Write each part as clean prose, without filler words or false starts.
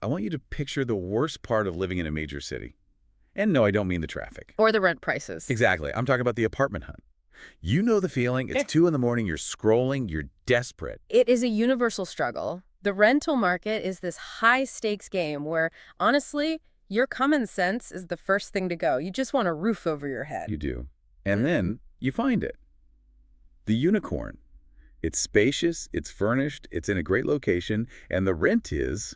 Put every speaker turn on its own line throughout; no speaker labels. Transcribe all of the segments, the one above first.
I want you to picture the worst part of living in a major city. And no, I don't mean the traffic.
Or the rent prices.
Exactly. I'm talking about the apartment hunt. You know the feeling. It's 2 in the morning, you're scrolling, you're desperate.
It is a universal struggle. The rental market is this high-stakes game where, honestly, your common sense is the first thing to go. You just want a roof over your head.
You do. And then you find it. The unicorn. It's spacious, it's furnished, it's in a great location, and the rent is,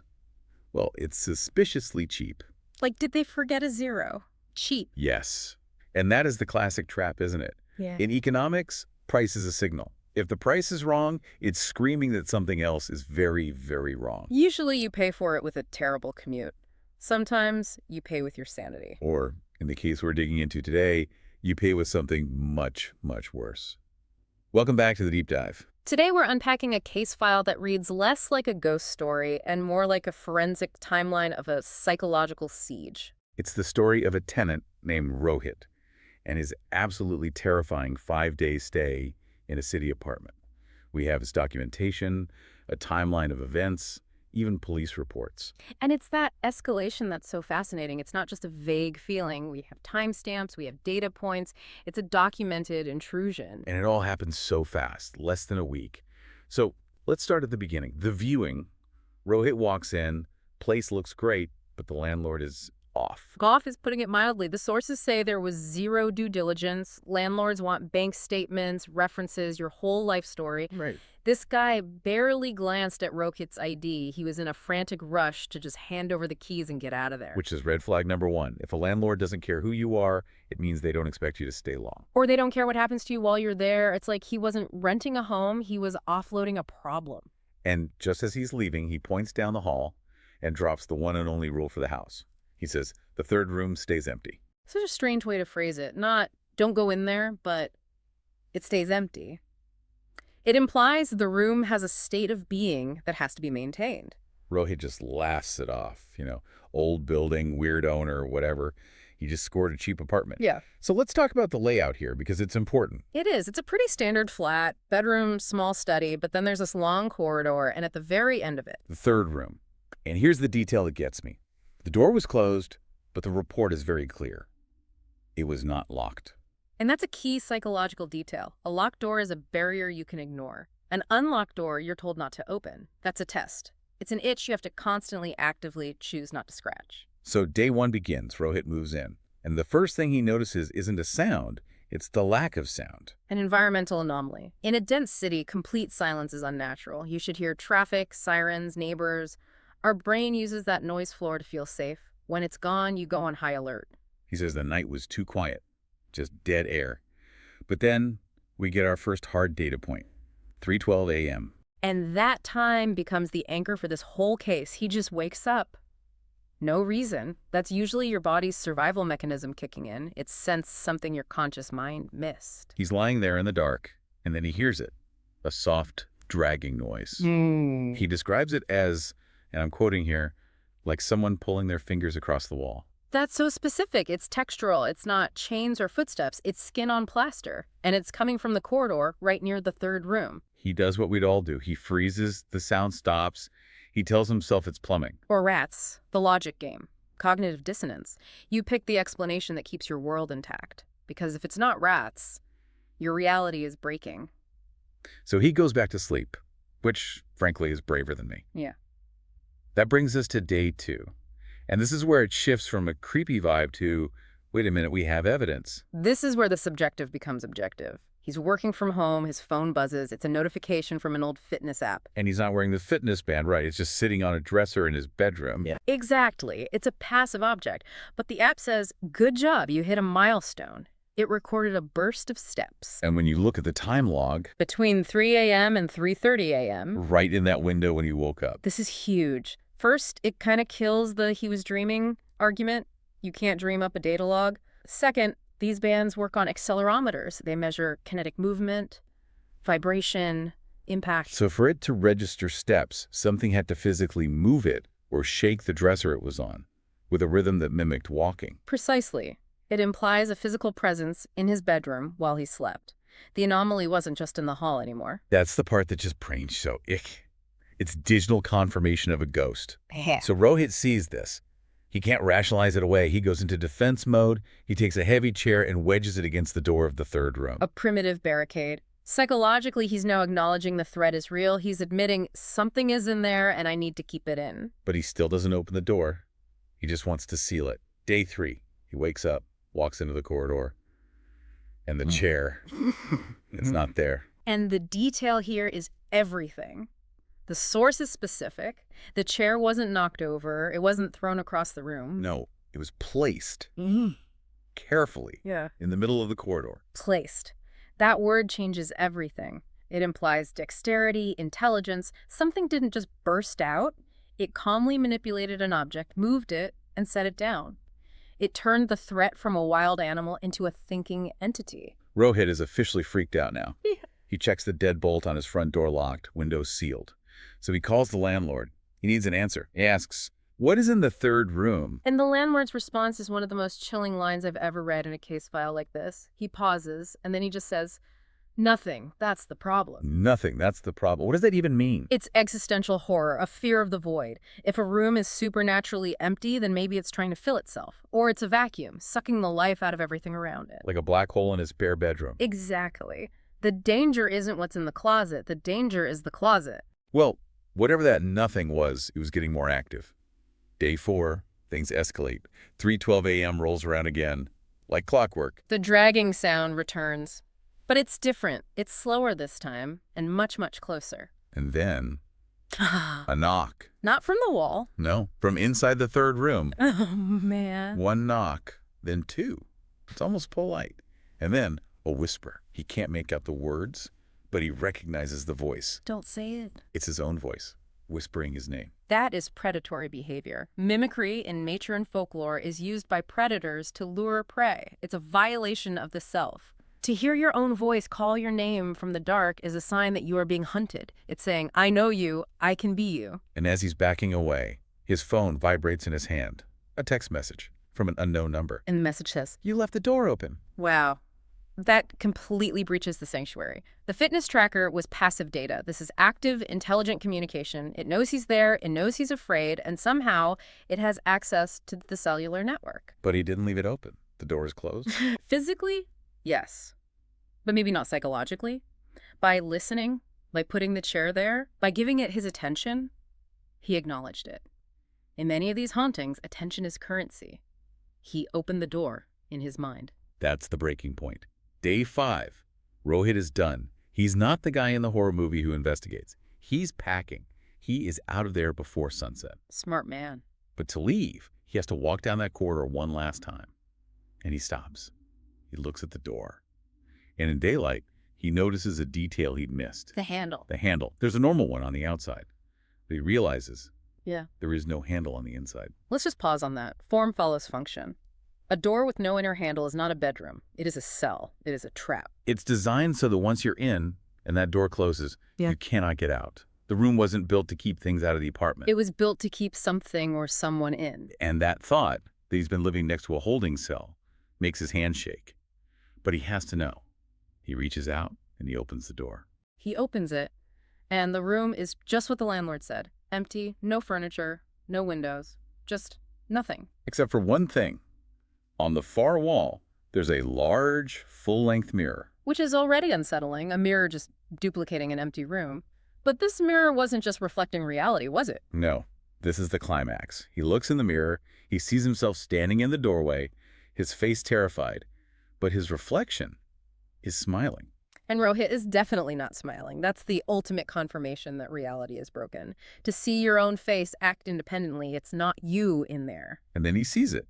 well, it's suspiciously cheap.
Like, did they forget a zero? Cheap.
Yes. And that is the classic trap, isn't it?
Yeah.
In economics, price is a signal. If the price is wrong, it's screaming that something else is very, very wrong.
Usually you pay for it with a terrible commute. Sometimes you pay with your sanity.
Or, in the case we're digging into today, you pay with something much, much worse. Welcome back to the Deep Dive.
Today we're unpacking a case file that reads less like a ghost story and more like a forensic timeline of a psychological siege.
It's the story of a tenant named Rohit and his absolutely terrifying 5-day stay in a city apartment. We have his documentation, a timeline of events, even police reports.
And it's that escalation that's so fascinating. It's not just a vague feeling. We have timestamps, we have data points. It's a documented intrusion.
And it all happens so fast, less than a week. So let's start at the beginning. The viewing. Rohit walks in, place looks great, but the landlord is off.
Goff is putting it mildly. The sources say there was zero due diligence. Landlords want bank statements, references, your whole life story.
Right.
This guy barely glanced at Rohit's ID. He was in a frantic rush to just hand over the keys and get out of there.
Which is red flag number 1. If a landlord doesn't care who you are, it means they don't expect you to stay long.
Or they don't care what happens to you while you're there. It's like he wasn't renting a home, he was offloading a problem.
And just as he's leaving, he points down the hall and drops the one and only rule for the house. He says, the third room stays empty.
Such a strange way to phrase it. Not, don't go in there, but it stays empty. It implies the room has a state of being that has to be maintained.
Rohit just laughs it off. Old building, weird owner, whatever. He just scored a cheap apartment.
Yeah.
So let's talk about the layout here because it's important.
It is. It's a pretty standard flat, bedroom, small study, but then there's this long corridor, and at the very end of it,
The third room. And here's the detail that gets me. The door was closed, but the report is very clear. It was not locked.
and that's a key psychological detail. A locked door is a barrier you can ignore. An unlocked door you're told not to open. That's a test. It's an itch you have to constantly, actively choose not to scratch.
So day 1 begins. Rohit moves in. And the first thing he notices isn't a sound, it's the lack of sound.
An environmental anomaly. In a dense city, complete silence is unnatural. You should hear traffic, sirens, neighbors. Our brain uses that noise floor to feel safe. When it's gone, you go on high alert.
He says the night was too quiet, just dead air. But then we get our first hard data point, 3:12 a.m.
And that time becomes the anchor for this whole case. He just wakes up. No reason. That's usually your body's survival mechanism kicking in. It sensed something your conscious mind missed.
He's lying there in the dark, and then he hears it, a soft, dragging noise. He describes it as, and I'm quoting here, like someone pulling their fingers across the wall.
That's so specific. It's textural. It's not chains or footsteps. It's skin on plaster. And it's coming from the corridor right near the third room.
He does what we'd all do. He freezes, the sound stops. He tells himself it's plumbing.
Or rats. The logic game. Cognitive dissonance. You pick the explanation that keeps your world intact. Because if it's not rats, your reality is breaking.
So he goes back to sleep, which, frankly, is braver than me.
Yeah.
That brings us to day 2. And this is where it shifts from a creepy vibe to, wait a minute, we have evidence.
This is where the subjective becomes objective. He's working from home, his phone buzzes, it's a notification from an old fitness app.
And he's not wearing the fitness band, right? It's just sitting on a dresser in his bedroom.
Yeah. Exactly. It's a passive object. But the app says, good job, you hit a milestone. It recorded a burst of steps.
And when you look at the time log,
Between 3 a.m. and 3:30 a.m.
right in that window when he woke up.
This is huge. First, it kind of kills the he was dreaming argument. You can't dream up a data log. Second, these bands work on accelerometers. They measure kinetic movement, vibration, impact.
So for it to register steps, something had to physically move it or shake the dresser it was on, with a rhythm that mimicked walking.
Precisely. It implies a physical presence in his bedroom while he slept. The anomaly wasn't just in the hall anymore.
That's the part that just brains so ick. It's digital confirmation of a ghost.
Yeah.
So Rohit sees this. He can't rationalize it away. He goes into defense mode. He takes a heavy chair and wedges it against the door of the third room.
A primitive barricade. Psychologically, he's now acknowledging the threat is real. He's admitting something is in there and I need to keep it in.
But he still doesn't open the door. He just wants to seal it. Day 3, he wakes up, walks into the corridor, and the chair, it's not there.
And the detail here is everything. The source is specific. The chair wasn't knocked over. It wasn't thrown across the room.
No, it was placed carefully
Yeah.
in the middle of the corridor.
Placed. That word changes everything. It implies dexterity, intelligence. Something didn't just burst out. It calmly manipulated an object, moved it, and set it down. It turned the threat from a wild animal into a thinking entity.
Rohit is officially freaked out now.
Yeah.
He checks the deadbolt on his front door locked, windows sealed. So he calls the landlord. He needs an answer. He asks, "What is in the third room?"
And the landlord's response is one of the most chilling lines I've ever read in a case file like this. He pauses, and then he just says, "Nothing. That's the problem."
Nothing. That's the problem. What does that even mean?
It's existential horror, a fear of the void. If a room is supernaturally empty, then maybe it's trying to fill itself. Or it's a vacuum, sucking the life out of everything around it.
Like a black hole in his spare bedroom.
Exactly. The danger isn't what's in the closet. The danger is the closet.
Well, whatever that nothing was, it was getting more active. Day 4, things escalate. 3:12 a.m. rolls around again. Like clockwork.
The dragging sound returns. But it's different. It's slower this time, and much, much closer.
And then, a knock.
Not from the wall.
No, from inside the third room.
Oh, man.
1 knock, then 2. It's almost polite. And then a whisper. He can't make out the words, but he recognizes the voice.
Don't say it.
It's his own voice, whispering his name.
That is predatory behavior. Mimicry in nature and folklore is used by predators to lure prey. It's a violation of the self. To hear your own voice call your name from the dark is a sign that you are being hunted. It's saying, I know you, I can be you.
And as he's backing away, his phone vibrates in his hand. A text message from an unknown number.
And the message says,
"You left the door open."
wow. That completely breaches the sanctuary. The fitness tracker was passive data. This is active, intelligent communication. It knows he's there, it knows he's afraid, and somehow it has access to the cellular network.
But he didn't leave it open. The door is closed.
Physically, yes. But maybe not psychologically. By listening, by putting the chair there, by giving it his attention, he acknowledged it. In many of these hauntings, attention is currency. He opened the door in his mind.
That's the breaking point. Day 5. Rohit is done. He's not the guy in the horror movie who investigates. He's packing. He is out of there before sunset.
Smart man.
But to leave, he has to walk down that corridor one last time. And he stops. He looks at the door. And in daylight, he notices a detail he'd missed.
The handle.
The handle. There's a normal one on the outside. But he realizes
Yeah.
there is no handle on the inside.
Let's just pause on that. Form follows function. A door with no inner handle is not a bedroom. It is a cell. It is a trap.
It's designed so that once you're in and that door closes,
Yeah.
you cannot get out. The room wasn't built to keep things out of the apartment.
It was built to keep something or someone in.
And that thought that he's been living next to a holding cell makes his hand shake. But he has to know. He reaches out and he opens the door.
He opens it, and the room is just what the landlord said. Empty, no furniture, no windows, just nothing.
Except for one thing. On the far wall, there's a large, full-length mirror.
Which is already unsettling, a mirror just duplicating an empty room. But this mirror wasn't just reflecting reality, was it?
No, this is the climax. He looks in the mirror, he sees himself standing in the doorway, his face terrified, but his reflection is smiling.
And Rohit is definitely not smiling. That's the ultimate confirmation that reality is broken. To see your own face act independently, it's not you in there.
And then he sees it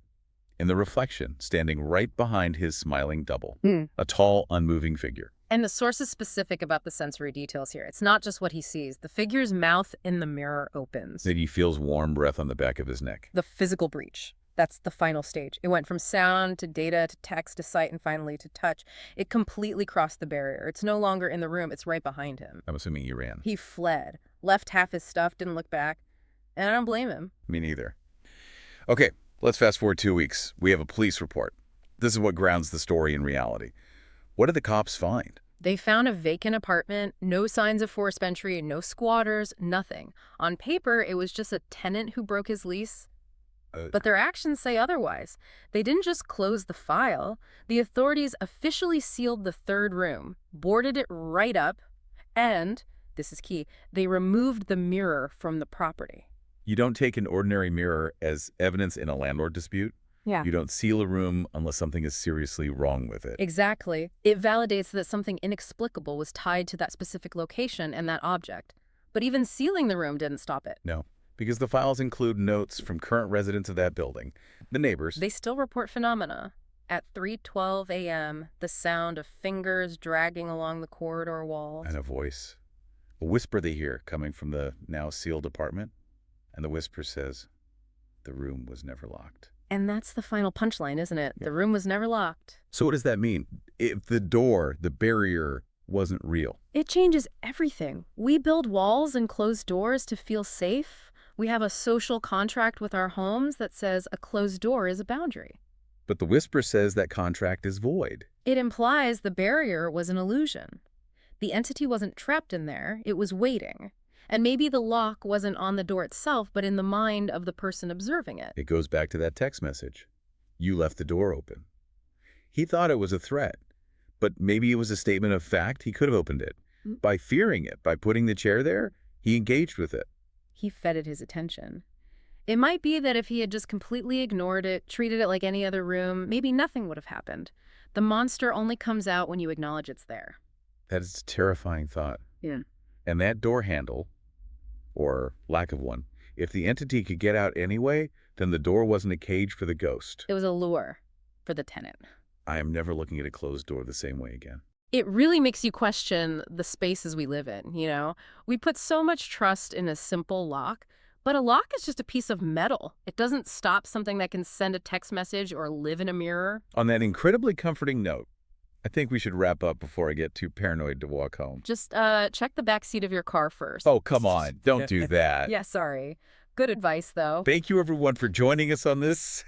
in the reflection, standing right behind his smiling double,
Hmm.
a tall, unmoving figure.
And the source is specific about the sensory details here. It's not just what he sees. The figure's mouth in the mirror opens.
Then he feels warm breath on the back of his neck.
The physical breach. That's the final stage. It went from sound to data to text to sight and finally to touch. It completely crossed the barrier. It's no longer in the room. It's right behind him.
I'm assuming he ran.
He fled, left half his stuff, didn't look back. And I don't blame him.
Me neither. Okay, let's fast forward 2 weeks. We have a police report. This is what grounds the story in reality. What did the cops find?
They found a vacant apartment, no signs of forced entry, no squatters, nothing. On paper, it was just a tenant who broke his lease. But their actions say otherwise. They didn't just close the file. The authorities officially sealed the third room, boarded it right up, and, this is key, they removed the mirror from the property.
You don't take an ordinary mirror as evidence in a landlord dispute.
Yeah.
You don't seal a room unless something is seriously wrong with it.
Exactly. It validates that something inexplicable was tied to that specific location and that object. But even sealing the room didn't stop it.
No, because the files include notes from current residents of that building, the neighbors.
They still report phenomena. At 3:12 a.m., the sound of fingers dragging along the corridor walls.
And a voice. A whisper they hear coming from the now sealed apartment. And the whisper says, the room was never locked.
And that's the final punchline, isn't it?
Yeah.
The room was never locked.
So what does that mean? If the door, the barrier, wasn't real?
It changes everything. We build walls and close doors to feel safe. We have a social contract with our homes that says a closed door is a boundary.
But the whisper says that contract is void.
It implies the barrier was an illusion. The entity wasn't trapped in there, it was waiting. And maybe the lock wasn't on the door itself, but in the mind of the person observing it.
It goes back to that text message. You left the door open. He thought it was a threat, but maybe it was a statement of fact. He could have opened it. By fearing it, by putting the chair there, he engaged with it.
He fed it his attention. It might be that if he had just completely ignored it, treated it like any other room, maybe nothing would have happened. The monster only comes out when you acknowledge it's there.
That is a terrifying thought.
Yeah.
And that door handle, or lack of one, if the entity could get out anyway, then the door wasn't a cage for the ghost.
It was a lure for the tenant.
I am never looking at a closed door the same way again.
It really makes you question the spaces we live in, you know? We put so much trust in a simple lock, but a lock is just a piece of metal. It doesn't stop something that can send a text message or live in a mirror.
On that incredibly comforting note, I think we should wrap up before I get too paranoid to walk home.
Just check the back seat of your car first.
Oh, come on. Don't do that.
Yeah, sorry. Good advice, though.
Thank you, everyone, for joining us on this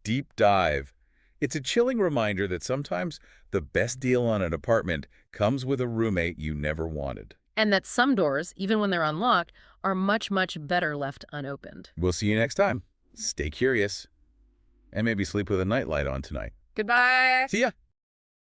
deep dive. It's a chilling reminder that sometimes the best deal on an apartment comes with a roommate you never wanted.
And that some doors, even when they're unlocked, are much, much better left unopened.
We'll see you next time. Stay curious. And maybe sleep with a nightlight on tonight.
Goodbye.
See ya.